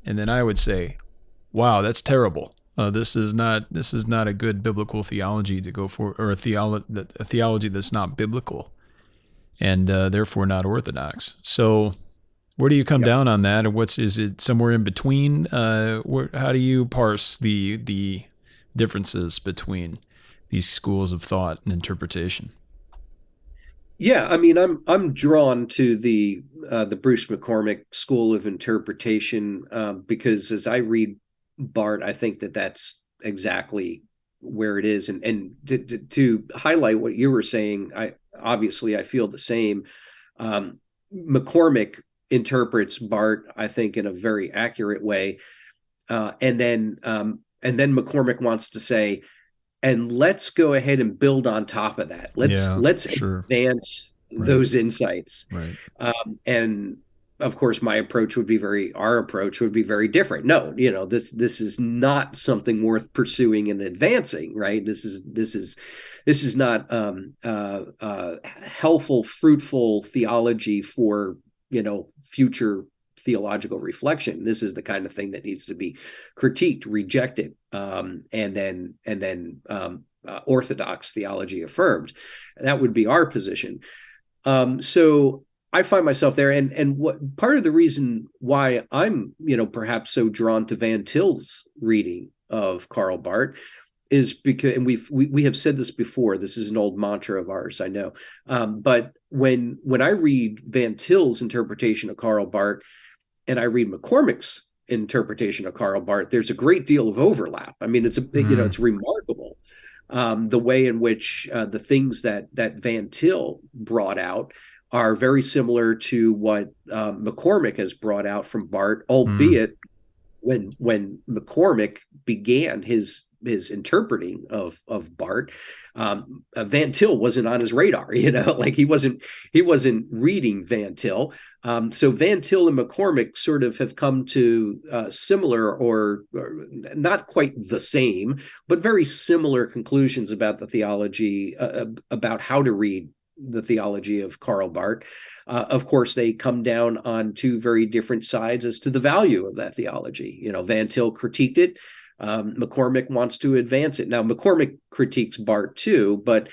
And then I would say, wow, that's terrible. This is not a good biblical theology to go for, or a theology that's not biblical, and therefore not orthodox. So where do you come down on that, or is it somewhere in between? How do you parse the differences between these schools of thought and interpretation? Yeah, I mean, I'm drawn to the Bruce McCormick school of interpretation, because as I read Barth, I think that's exactly where it is. And to highlight what you were saying, I feel the same. McCormick interprets Barth, I think, in a very accurate way, and then McCormick wants to say, and let's go ahead and build on top of that. Let's advance those insights. Right. And of course, our approach would be very different. No, this is not something worth pursuing and advancing. Right. This is not helpful, fruitful theology for future theological reflection. This is the kind of thing that needs to be critiqued, rejected, and then orthodox theology affirmed. That would be our position. So I find myself there, and what part of the reason why I'm perhaps so drawn to Van Til's reading of Karl Barth is because, and we have said this before. This is an old mantra of ours, I know. But when I read Van Til's interpretation of Karl Barth, and I read McCormick's interpretation of Karl Barth, there's a great deal of overlap. I mean, it's remarkable, the way in which the things that Van Til brought out are very similar to what McCormick has brought out from Barth, albeit when McCormick began his interpreting of Barth, Van Til wasn't on his radar. Like he wasn't reading Van Til. So Van Til and McCormick sort of have come to similar, or not quite the same, but very similar conclusions about the theology, about how to read the theology of Karl Barth. Of course, they come down on two very different sides as to the value of that theology. Van Til critiqued it. McCormick wants to advance it. Now, McCormick critiques Barth too, but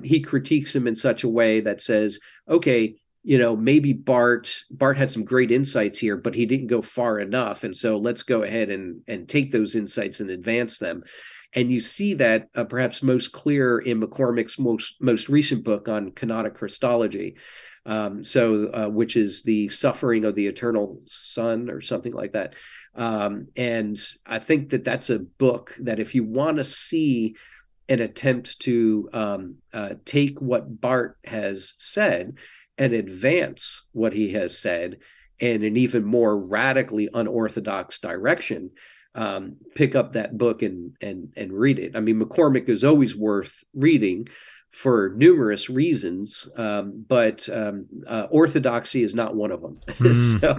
he critiques him in such a way that says, okay, maybe Barth had some great insights here, but he didn't go far enough. And so let's go ahead and take those insights and advance them. And you see that perhaps most clear in McCormick's most recent book on canonic Christology, which is the suffering of the eternal Son or something like that. And I think that that's a book that if you want to see an attempt to take what Barth has said and advance what he has said in an even more radically unorthodox direction, pick up that book and read it. I mean, McCormick is always worth reading for numerous reasons, but orthodoxy is not one of them. So,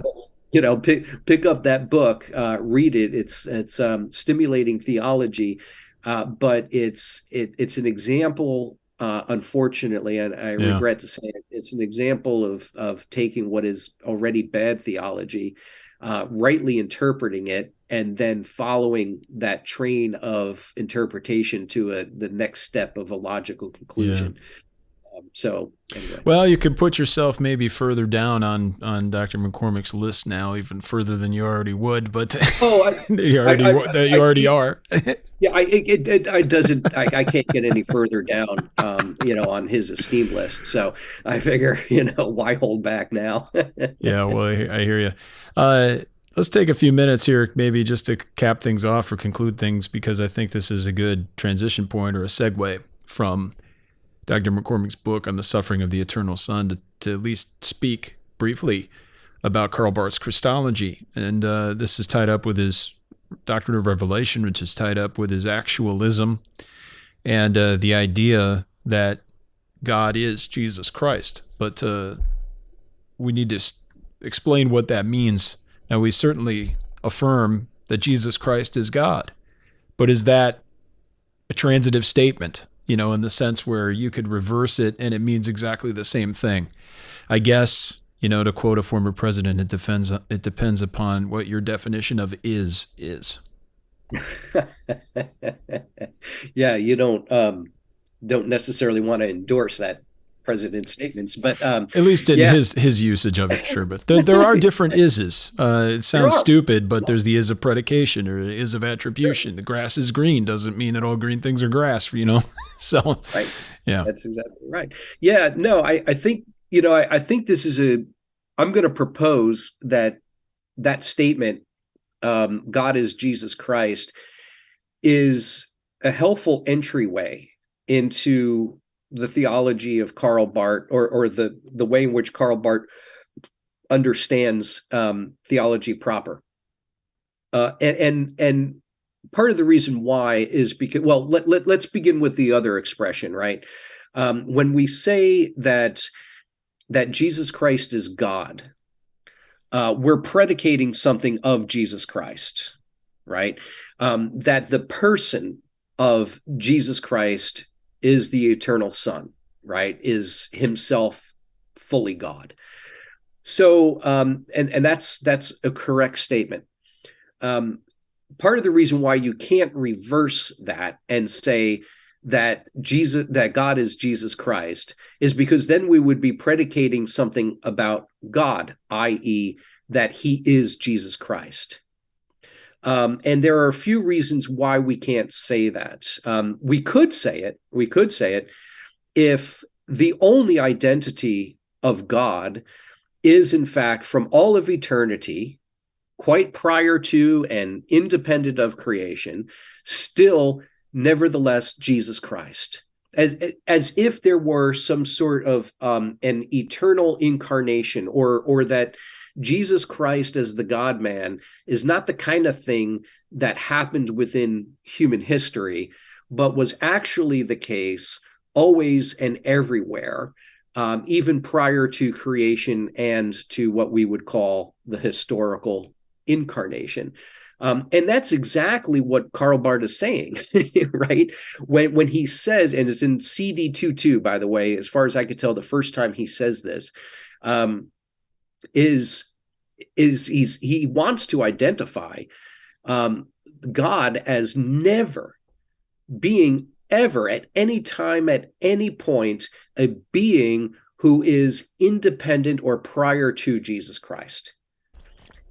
pick up that book, read it. It's stimulating theology, but it's an example. Unfortunately, and I regret to say it, it's an example of taking what is already bad theology, rightly interpreting it, and then following that train of interpretation to the next step of a logical conclusion. So anyway. Well, you could put yourself maybe further down on Dr. McCormick's list now, even further than you already would, but you already are. Yeah, I can't get any further down, on his esteem list. So I figure, why hold back now? Yeah, well, I hear you. Let's take a few minutes here, maybe just to cap things off or conclude things, because I think this is a good transition point or a segue from Dr. McCormick's book on the suffering of the eternal Son to at least speak briefly about Karl Barth's Christology. And this is tied up with his doctrine of revelation, which is tied up with his actualism and the idea that God is Jesus Christ. But we need to explain what that means. Now, we certainly affirm that Jesus Christ is God, but is that a transitive statement, in the sense where you could reverse it and it means exactly the same thing? I guess, to quote a former president, it depends upon what your definition of is. Yeah, you don't necessarily want to endorse that president's statements, but at least in his usage of it, sure. But there are different ises. It sounds stupid, but there's the is of predication or is of attribution. The grass is green doesn't mean that all green things are grass, So, right. Yeah, that's exactly right. Yeah, no, I think I think this is I'm going to propose that statement, God is Jesus Christ, is a helpful entryway into the theology of Karl Barth, or the way in which Karl Barth understands theology proper. And part of the reason why is because, well, let's begin with the other expression, right? When we say that Jesus Christ is God, we're predicating something of Jesus Christ, right? That the person of Jesus Christ is the eternal Son, right? Is himself fully God. So, and that's a correct statement. Part of the reason why you can't reverse that and say that God is Jesus Christ is because then we would be predicating something about God, i.e., that he is Jesus Christ. And there are a few reasons why we can't say that. We could say it if the only identity of God is, in fact, from all of eternity, quite prior to and independent of creation, still, nevertheless, Jesus Christ. As if there were some sort of an eternal incarnation, or that Jesus Christ as the God-man is not the kind of thing that happened within human history, but was actually the case always and everywhere, even prior to creation and to what we would call the historical incarnation. And that's exactly what Karl Barth is saying, right? When he says, and it's in CD 22, by the way, as far as I could tell, the first time he says this, he wants to identify God as never being ever at any time, at any point, a being who is independent or prior to Jesus Christ.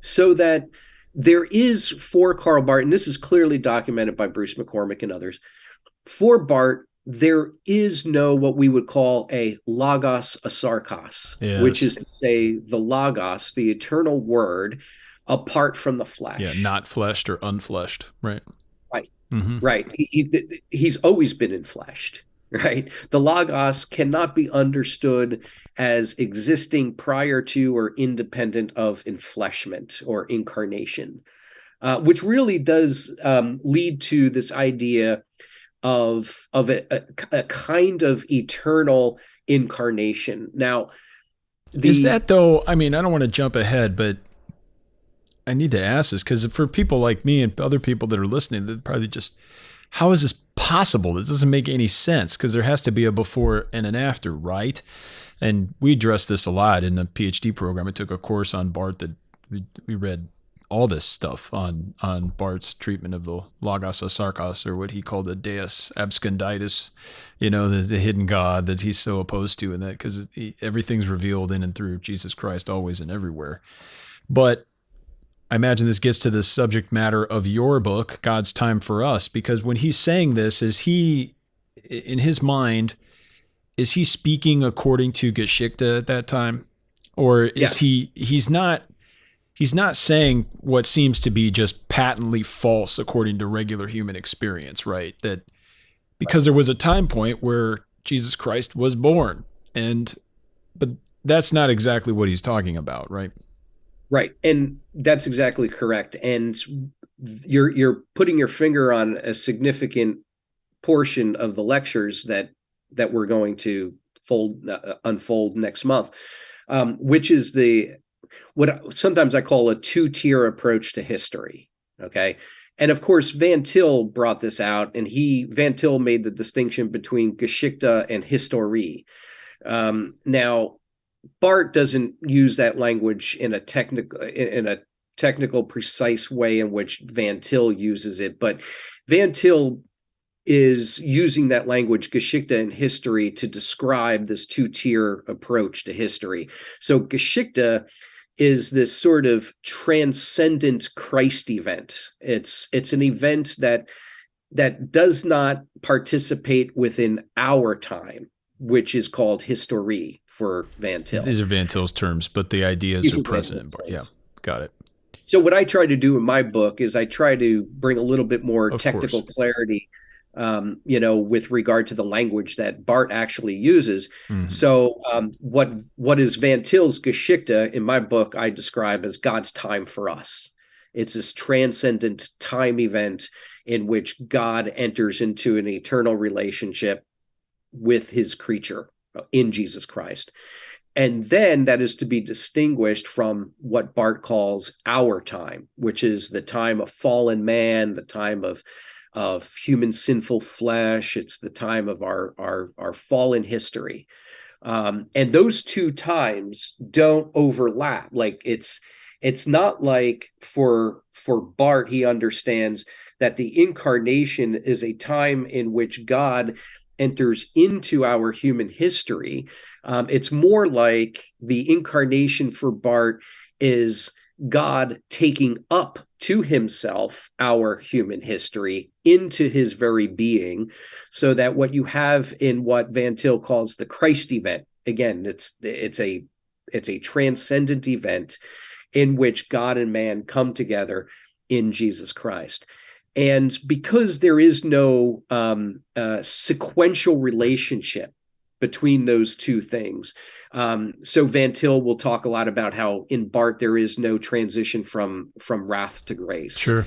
So that there is, for Karl Barth, and this is clearly documented by Bruce McCormick and others, for Barth, there is no what we would call a logos asarkos, Yes. which is to say the logos, the eternal word, apart from the flesh. Yeah, not fleshed or unfleshed, right? Right, right. He's always been enfleshed, right? The logos cannot be understood as existing prior to or independent of enfleshment or incarnation, which really does lead to this idea of a kind of eternal incarnation. Now, is that though? I mean, I don't want to jump ahead, but I need to ask this because for people like me and other people that are listening, they're probably just, how is this possible? This doesn't make any sense because there has to be a before and an after, right? And we addressed this a lot in the PhD program. I took a course on Barth that we read all this stuff on Barth's treatment of the Logos Asarkos, or what he called the Deus Absconditus, the hidden God that he's so opposed to, and that because everything's revealed in and through Jesus Christ always and everywhere. But I imagine this gets to the subject matter of your book, God's Time for Us, because when he's saying this, is he, in his mind, is he speaking according to Geschichte at that time? Or is he's not saying what seems to be just patently false according to regular human experience, right? That because there was a time point where Jesus Christ was born, but that's not exactly what he's talking about, right? Right. And that's exactly correct. And you're putting your finger on a significant portion of the lectures that we're going to unfold next month, which is what sometimes I call a two-tier approach to history. Okay. And of course, Van Til brought this out, and Van Til made the distinction between Geschichte and Historie. Now, Barth doesn't use that language in a technical, precise way in which Van Til uses it, but Van Til is using that language, Geschichte and history, to describe this two-tier approach to history. So Geschichte is this sort of transcendent Christ event. It's an event that does not participate within our time, which is called Historie for Van Til. These are Van Til's terms, but the ideas are present. Yeah, got it. So what I try to do in my book is I try to bring a little bit more technical clarity, with regard to the language that Barth actually uses. Mm-hmm. So what is Van Til's Geschichte in my book, I describe as God's time for us. It's this transcendent time event in which God enters into an eternal relationship with his creature in Jesus Christ. And then that is to be distinguished from what Barth calls our time, which is the time of fallen man, the time of human sinful flesh. It's the time of our fallen history. And those two times don't overlap. Like it's not like for Barth, he understands that the incarnation is a time in which God enters into our human history. It's more like the incarnation for Barth is God taking up to himself our human history into his very being, so that what you have in what Van Til calls the Christ event, again, it's a transcendent event in which God and man come together in Jesus Christ. And because there is no sequential relationship between those two things. So Van Til will talk a lot about how in Barth there is no transition from wrath to grace. Sure.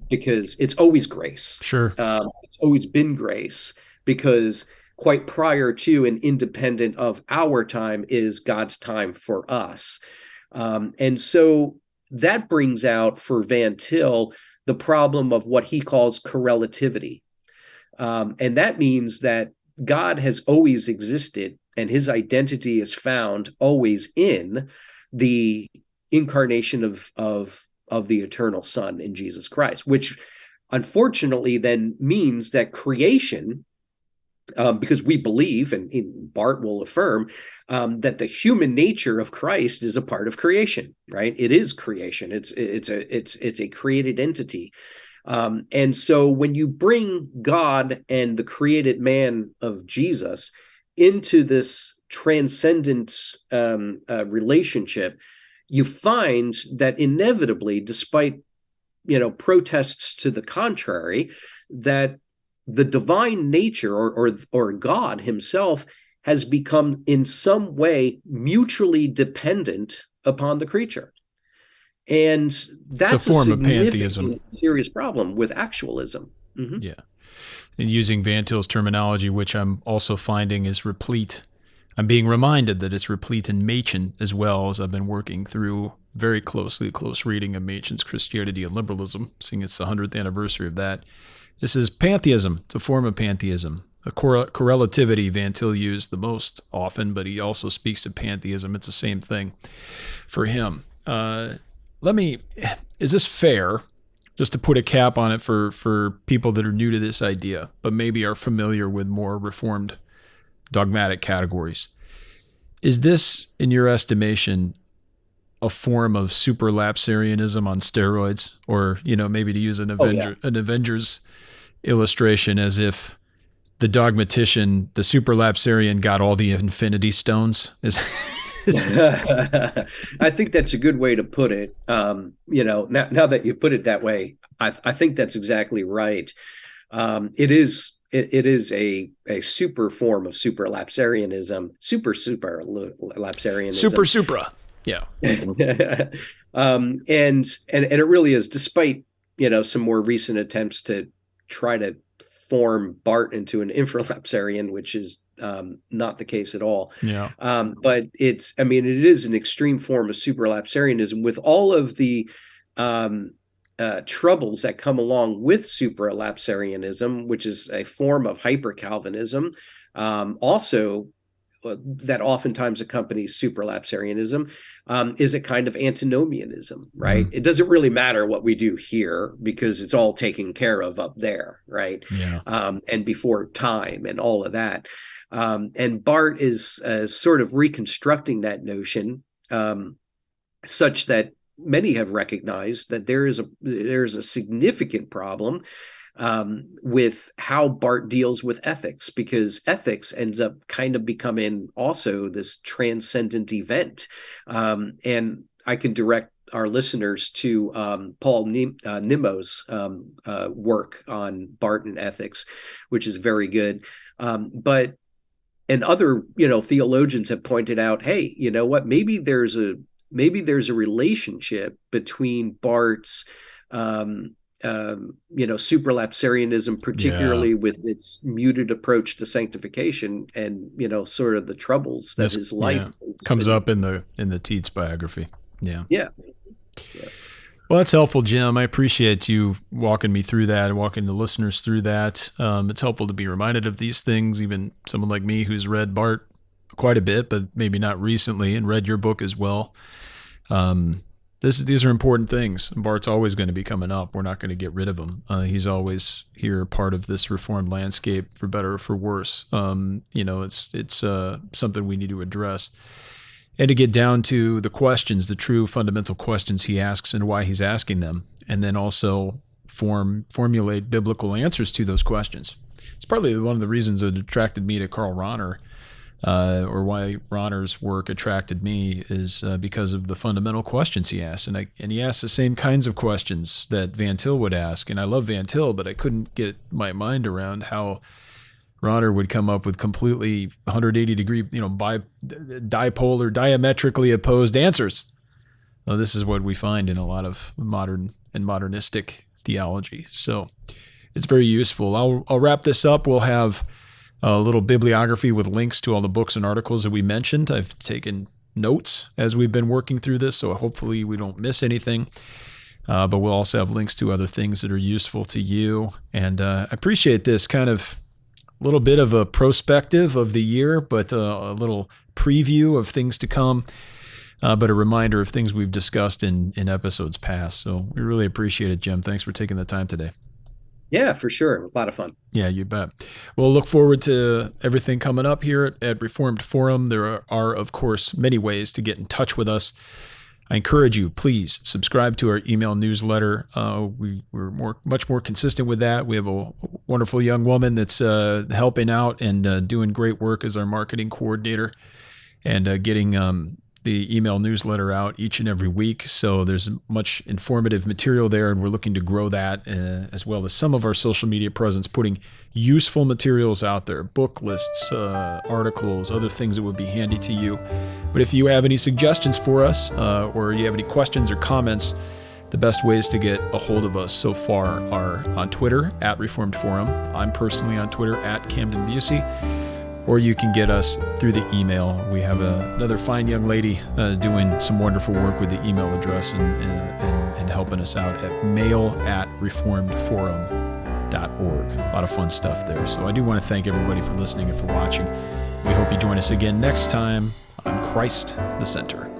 Because it's always grace. Sure. It's always been grace, because quite prior to and independent of our time is God's time for us. And so that brings out for Van Til the problem of what he calls correlativity. And that means that God has always existed, and his identity is found always in the incarnation of the eternal Son in Jesus Christ, which unfortunately then means that creation, because we believe, and Barth will affirm, that the human nature of Christ is a part of creation, right? It is creation. It's a created entity. And so when you bring God and the created man of Jesus into this transcendent relationship, you find that inevitably, despite protests to the contrary, that the divine nature or God himself has become in some way mutually dependent upon the creature. And that's a form of pantheism. Serious problem with actualism. Mm-hmm. Yeah. And using Van Til's terminology, which I'm also finding is replete. I'm being reminded that it's replete in Machen as well, as I've been working through very close reading of Machen's Christianity and Liberalism, seeing it's the 100th anniversary of that. This is pantheism. It's a form of pantheism. A correlativity Van Til used the most often, but he also speaks of pantheism. It's the same thing for him. Is this fair, just to put a cap on it for people that are new to this idea, but maybe are familiar with more reformed dogmatic categories? Is this, in your estimation, a form of superlapsarianism on steroids? Or, maybe to use an Avengers illustration, as if the dogmatician, the superlapsarian, got all the infinity stones? I think that's a good way to put it. Now that you put it that way, I think that's exactly right. It is a super form of superlapsarianism, superlapsarianism. Supra. Yeah. And it really is, despite, some more recent attempts to try to form Barth into an infralapsarian, which is not the case at all. Yeah. But it is an extreme form of superlapsarianism with all of the troubles that come along with supralapsarianism, which is a form of hyper-Calvinism, also that oftentimes accompanies supralapsarianism, is a kind of antinomianism, right? It doesn't really matter what we do here because it's all taken care of up there, right? Yeah. And before time and all of that. And Barth is sort of reconstructing that notion such that many have recognized that there is a significant problem with how Barth deals with ethics, because ethics ends up kind of becoming also this transcendent event. And I can direct our listeners to Paul Nimmo's work on Barth and ethics, which is very good. And other, theologians have pointed out, hey, you know what? Maybe there's a relationship between Barth's, supralapsarianism, particularly with its muted approach to sanctification, and sort of the troubles that his life comes up in the Tietz biography. Yeah. Yeah. Well, that's helpful, Jim. I appreciate you walking me through that and walking the listeners through that. It's helpful to be reminded of these things, even someone like me who's read Barth quite a bit, but maybe not recently, and read your book as well. These are important things. Barth's always going to be coming up. We're not going to get rid of him. He's always here, part of this reformed landscape, for better or for worse. It's something we need to address. And to get down to the questions, the true fundamental questions he asks and why he's asking them, and then also formulate biblical answers to those questions. It's partly one of the reasons that attracted me to Karl Rahner, or why Rahner's work attracted me, is because of the fundamental questions he asks. And he asks the same kinds of questions that Van Til would ask. And I love Van Til, but I couldn't get my mind around how Ronner would come up with completely 180 degree, dipolar, diametrically opposed answers. Well, this is what we find in a lot of modern and modernistic theology. So it's very useful. I'll wrap this up. We'll have a little bibliography with links to all the books and articles that we mentioned. I've taken notes as we've been working through this, so hopefully we don't miss anything. But we'll also have links to other things that are useful to you. And I appreciate this kind of little bit of a prospective of the year, but a little preview of things to come, but a reminder of things we've discussed in episodes past. So we really appreciate it, Jim. Thanks for taking the time today. Yeah, for sure. A lot of fun. Yeah, you bet. We'll look forward to everything coming up here at Reformed Forum. There are, of course, many ways to get in touch with us. I encourage you, please subscribe to our email newsletter. We're much more consistent with that. We have a wonderful young woman that's helping out and doing great work as our marketing coordinator and getting the email newsletter out each and every week. So there's much informative material there, and we're looking to grow that as well as some of our social media presence, putting useful materials out there, book lists, articles, other things that would be handy to you. But if you have any suggestions for us or you have any questions or comments, the best ways to get a hold of us so far are on Twitter at Reformed Forum. I'm personally on Twitter at Camden Bucey. Or you can get us through the email. We have another fine young lady doing some wonderful work with the email address and helping us out at mail@reformedforum.org. A lot of fun stuff there. So I do want to thank everybody for listening and for watching. We hope you join us again next time on Christ the Center.